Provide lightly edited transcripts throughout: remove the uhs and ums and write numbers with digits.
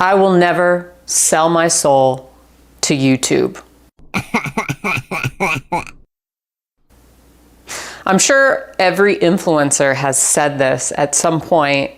I will never sell my soul to YouTube. I'm sure every influencer has said this at some point,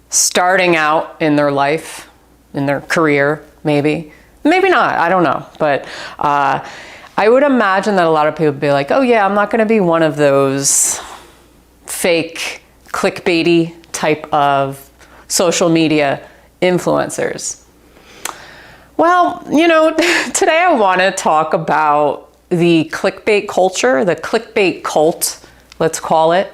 starting out in their life, in their career, maybe. Maybe not, I don't know. But I would imagine that a lot of people would be like, oh yeah, I'm not gonna be one of those fake, clickbaity type of social media influencers. Well, you know, today I wanna talk about the clickbait culture, the clickbait cult, let's call it.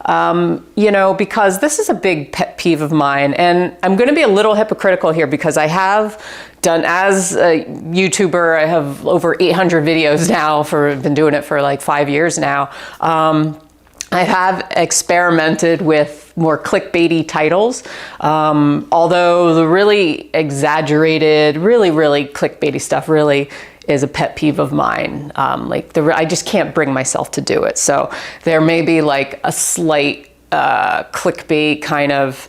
You know, because this is a big pet peeve of mine, and I'm going to be a little hypocritical here because I have done, as a YouTuber, I have over 800 videos now, been doing it for like 5 years now. I have experimented with more clickbaity titles, although the really exaggerated, really clickbaity stuff really is a pet peeve of mine. I just can't bring myself to do it. So there may be like a slight clickbait kind of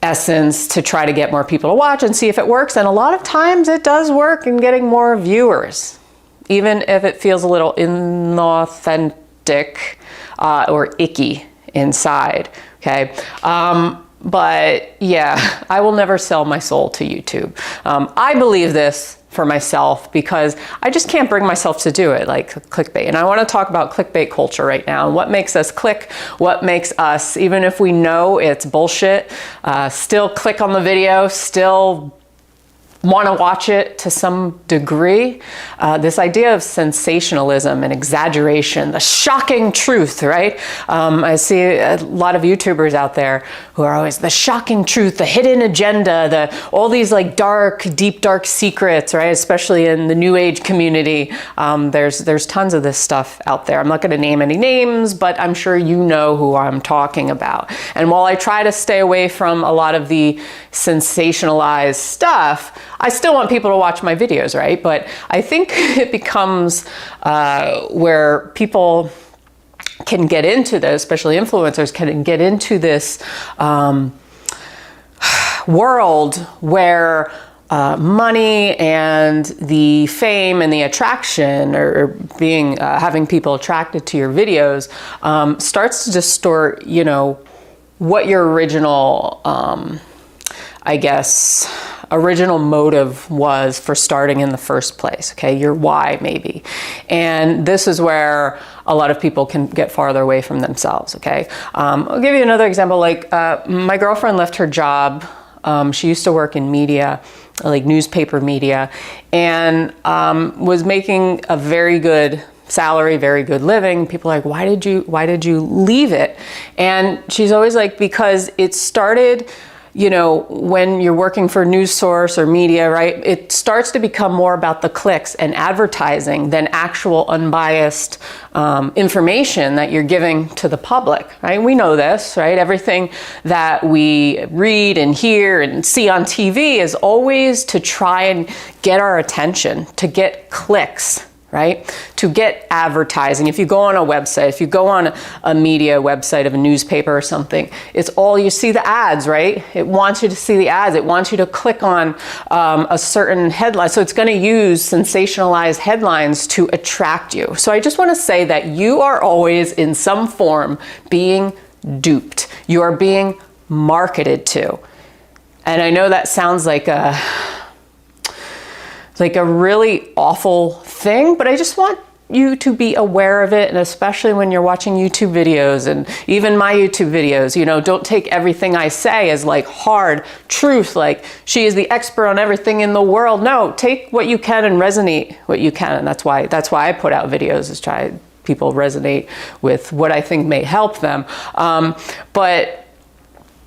essence to try to get more people to watch and see if it works. And a lot of times it does work in getting more viewers, even if it feels a little inauthentic or icky inside, okay? But yeah, I will never sell my soul to YouTube. I believe this for myself because I just can't bring myself to do it, like clickbait. And I want to talk about clickbait culture right now and what makes us click, what makes us, even if we know it's bullshit, still click on the video, still want to watch it to some degree. This idea of sensationalism and exaggeration, the shocking truth, right? I see a lot of YouTubers out there who are always the shocking truth, the hidden agenda, all these like deep dark secrets, right? Especially in the new age community. There's tons of this stuff out there. I'm not going to name any names, but I'm sure you know who I'm talking about. And while I try to stay away from a lot of the sensationalized stuff, I still want people to watch my videos, right? But I think it becomes where people can get into this, especially influencers can get into this world where money and the fame and the attraction or being having people attracted to your videos starts to distort, you know, what your original original motive was for starting in the first place, okay? Your why, maybe. And this is where a lot of people can get farther away from themselves, okay? I'll give you another example. Like, my girlfriend left her job. She used to work in media, like newspaper media, and was making a very good salary, very good living. People are like, why did you leave it? And she's always like, because it started, you know, when you're working for a news source or media, right, it starts to become more about the clicks and advertising than actual unbiased information that you're giving to the public, right? We know this, right? Everything that we read and hear and see on TV is always to try and get our attention, to get clicks, right? To get advertising. If you go on a website, if you go on a media website of a newspaper or something, it's all, you see the ads, right? It wants you to see the ads. It wants you to click on a certain headline. So it's going to use sensationalized headlines to attract you. So I just want to say that you are always in some form being duped. You are being marketed to. And I know that sounds like a really awful thing, but I just want you to be aware of it, and especially when you're watching YouTube videos and even my YouTube videos, you know, don't take everything I say as like hard truth, like she is the expert on everything in the world. No, take what you can and resonate what you can, and that's why I put out videos, is try people resonate with what I think may help them. But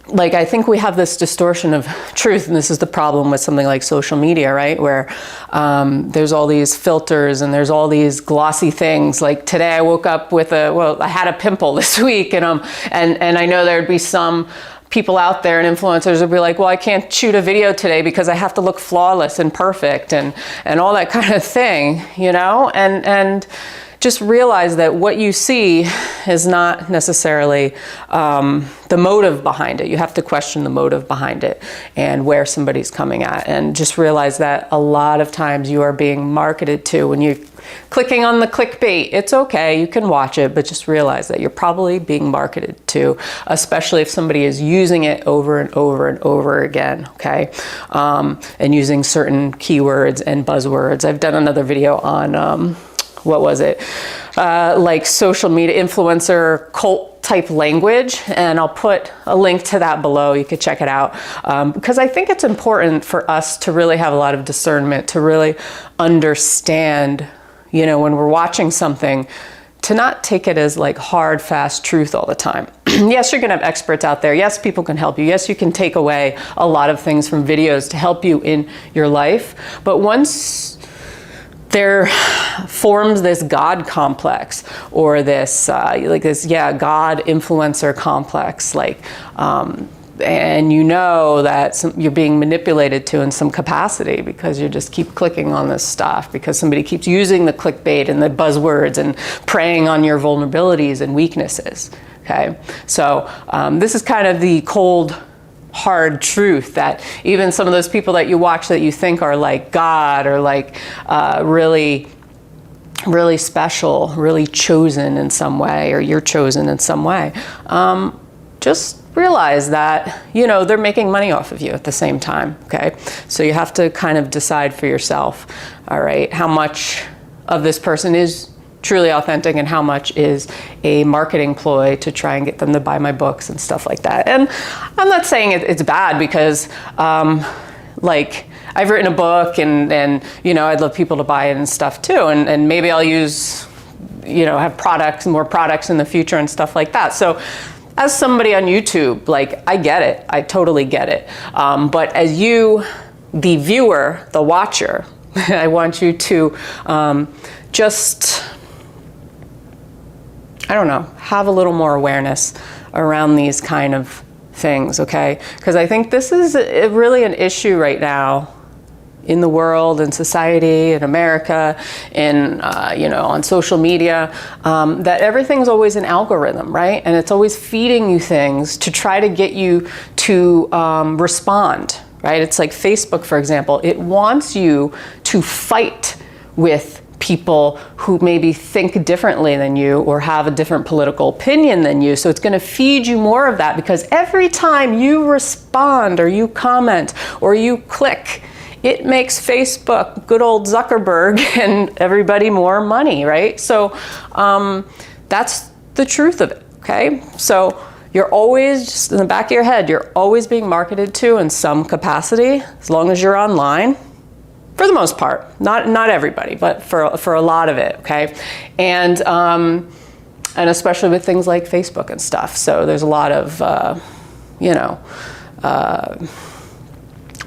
like, I think we have this distortion of truth, and this is the problem with something like social media, right? Where there's all these filters and there's all these glossy things. Like today I woke up with I had a pimple this week, and I know there'd be some people out there and influencers would be like, well, I can't shoot a video today because I have to look flawless and perfect and all that kind of thing, you know? And just realize that what you see is not necessarily the motive behind it. You have to question the motive behind it and where somebody's coming at, and just realize that a lot of times you are being marketed to. When you're clicking on the clickbait, it's okay, you can watch it, but just realize that you're probably being marketed to, especially if somebody is using it over and over and over again, okay? And using certain keywords and buzzwords. I've done another video on, what was it? Like social media influencer cult type language, and I'll put a link to that below. You could check it out, because I think it's important for us to really have a lot of discernment, to really understand, you know, when we're watching something, to not take it as like hard, fast truth all the time. Yes, you're gonna have experts out there. Yes, people can help you. Yes, you can take away a lot of things from videos to help you in your life. But once there forms this God complex, or this, God influencer complex, like, and you know that you're being manipulated to in some capacity because you just keep clicking on this stuff because somebody keeps using the clickbait and the buzzwords and preying on your vulnerabilities and weaknesses, okay? So this is kind of the cold, hard truth that even some of those people that you watch that you think are like God, or like really special, really chosen in some way, or you're chosen in some way, just realize that, you know, they're making money off of you at the same time, okay? So you have to kind of decide for yourself, all right, how much of this person is truly authentic and how much is a marketing ploy to try and get them to buy my books and stuff like that. And I'm not saying it's bad, because like, I've written a book and you know, I'd love people to buy it and stuff too, and maybe I'll use, you know, have more products in the future and stuff like that. So as somebody on YouTube, like, I get it, I totally get it. But as you, the viewer, the watcher, I want you to just, I don't know, have a little more awareness around these kind of things, okay? Because I think this is really an issue right now in the world, in society, in America, in, you know, on social media, that everything's always an algorithm, right? And it's always feeding you things to try to get you to respond, right? It's like Facebook, for example. It wants you to fight with people who maybe think differently than you or have a different political opinion than you. So it's going to feed you more of that, because every time you respond or you comment or you click, it makes Facebook, good old Zuckerberg, and everybody more money, right? So that's the truth of it, okay? So you're always, just in the back of your head, you're always being marketed to in some capacity, as long as you're online, for the most part. Not everybody, but for a lot of it, okay? And especially with things like Facebook and stuff. So there's a lot of, you know,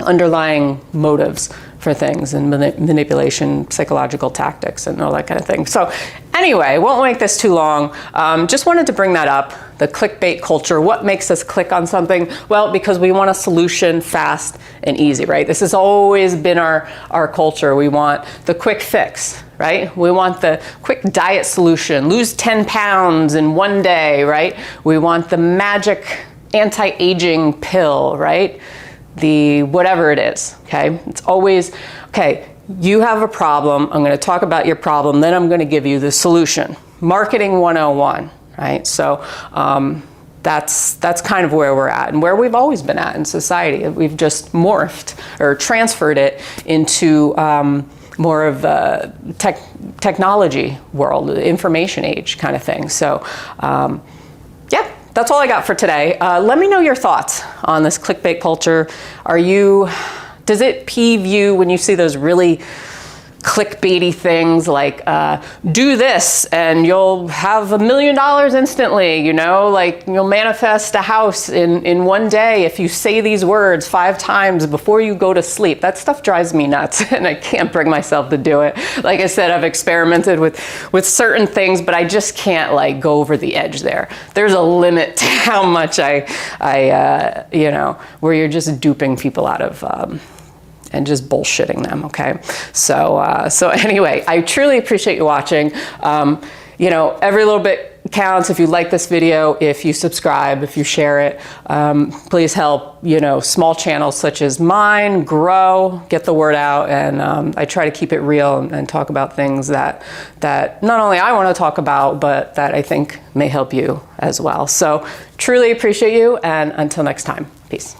underlying motives for things, and manipulation, psychological tactics, and all that kind of thing. So anyway, won't make this too long. Just wanted to bring that up, the clickbait culture. What makes us click on something? Well, because we want a solution fast and easy, right? This has always been our culture. We want the quick fix, right? We want the quick diet solution, lose 10 pounds in one day, right? We want the magic anti-aging pill, right? The whatever it is, okay? It's always, okay, you have a problem, I'm gonna talk about your problem, then I'm gonna give you the solution. Marketing 101, right? So that's kind of where we're at, and where we've always been at in society. We've just morphed or transferred it into more of a technology world, the information age kind of thing. So yeah. That's all I got for today. Let me know your thoughts on this clickbait culture. Does it peeve you when you see those really clickbaity things like, do this and you'll have $1 million instantly, you know, like you'll manifest a house in one day if you say these words 5 times before you go to sleep. That stuff drives me nuts, and I can't bring myself to do it. Like I said, I've experimented with certain things, but I just can't like go over the edge there. There's a limit to how much I you know, where you're just duping people out of just bullshitting them, okay? So anyway, I truly appreciate you watching. You know, every little bit counts. If you like this video, if you subscribe, if you share it, please help, you know, small channels such as mine grow, get the word out. And I try to keep it real and talk about things that not only I want to talk about, but that I think may help you as well. So truly appreciate you, and until next time, peace.